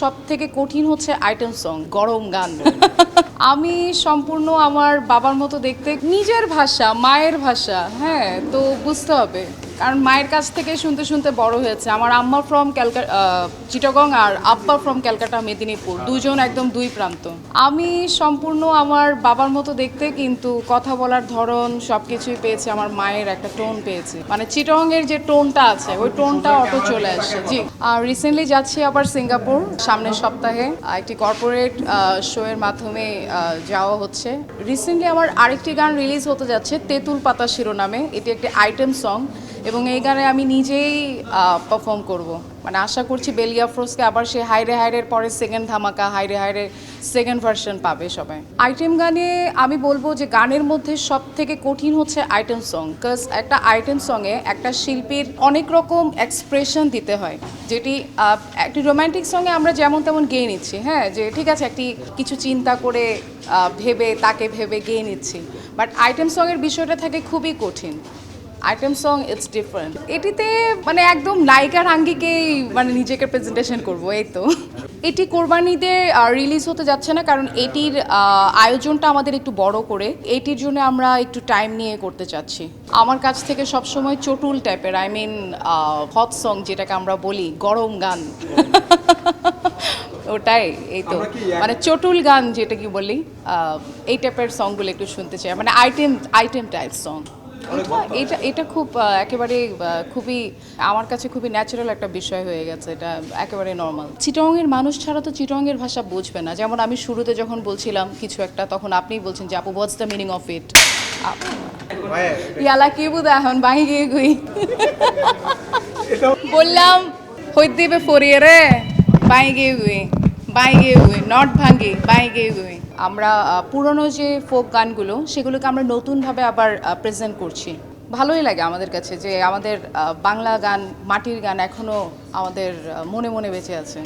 সবথেকে কঠিন হচ্ছে আইটেম সং, গরম গান। আমি সম্পূর্ণ আমার বাবার মতো দেখতে, নিজের ভাষা, মায়ের ভাষা, হ্যাঁ, তো বুঝতে হবে। কারণ মায়ের কাছ থেকে শুনতে শুনতে বড় হয়েছে। আমার আম্মা ফ্রম চিটাগং আর আব্বা ফ্রম ক্যালকাটা মেদিনীপুর, দুজন একদম দুই প্রান্ত। আমি সম্পূর্ণ আমার বাবার মতো দেখতে, কিন্তু কথা বলার ধরন সব কিছুই পেয়েছি আমার মায়ের একটা টোন পেয়েছি। মানে চিটাগংয়ের যে টোনটা আছে ওই টোনটা অটো চলে আসছে। জি, রিসেন্টলি যাচ্ছি আবার সিঙ্গাপুর সামনের সপ্তাহে একটি কর্পোরেট শো এর মাধ্যমে যাওয়া হচ্ছে। রিসেন্টলি আমার আরেকটি গান রিলিজ হতে যাচ্ছে তেঁতুল পাতা শিরোনামে। এটি একটি আইটেম সং এবং এই গানে আমি নিজেই পারফর্ম করব। মানে আশা করছি বেলি আফরোজকে আবার সে হাইরে হাইরের পরে সেকেন্ড ধামাকা, হাইরে হাইরে সেকেন্ড ভার্সন পাবে সবাই। আইটেম গানে আমি বলবো যে গানের মধ্যে সব থেকে কঠিন হচ্ছে আইটেম সং। বিকজ একটা আইটেম সঙ্গে একটা শিল্পীর অনেক রকম এক্সপ্রেশন দিতে হয়, যেটি একটি রোম্যান্টিক সঙ্গে আমরা যেমন তেমন গেয়ে নিচ্ছি, হ্যাঁ, যে ঠিক আছে একটি কিছু চিন্তা করে ভেবে তাকে ভেবে গেয়ে নিচ্ছি। বাট আইটেম সঙের বিষয়টা থাকে খুবই কঠিন। Item song it's different. এটিতে মানে একদম নায়িকার আঙ্গিকেই মানে নিজেকে প্রেজেন্টেশন করব, এই তো। এটি কোরবানিতে রিলিজ হতে যাচ্ছে না, কারণ এটির আয়োজনটা আমাদের একটু বড় করে, এটির জন্য আমরা একটু টাইম নিয়ে করতে চাচ্ছি। আমার কাছ থেকে সবসময় চটুল টাইপের, আই মিন হট সং যেটাকে আমরা বলি, গরম গান। ওটাই, এই তো, মানে চটুল গান যেটা কি বলি, এই টাইপের সংগুলো একটু শুনতে চাই, মানে আইটেম টাইপ সং। এটা এটা খুব একেবারে খুবই আমার কাছে খুবই ন্যাচারাল একটা বিষয় হয়ে গেছে, এটা একেবারে নর্মাল। চিটংয়ের মানুষ ছাড়া তো চিটংয়ের ভাষা বুঝবে না। যেমন আমি শুরুতে যখন বলছিলাম কিছু একটা, তখন আপনিই বলছেন যে আপু what's the meaning of it. ইয়ালা কি বুঝা এখন বাঙি গিয়ে গুই বললাম হইত দিবে ফরিয়ে রে, বাই গিয়ে গুই, বাই গিয়ে গুই, নট ভাঙ্গি, বাই গিয়ে গুই। আমরা পুরনো যে ফোক গানগুলো সেগুলোকে আমরা নতুনভাবে আবার প্রেজেন্ট করছি। ভালোই লাগে আমাদের কাছে যে আমাদের বাংলা গান, মাটির গান এখনও আমাদের মনে মনে বেঁচে আছে।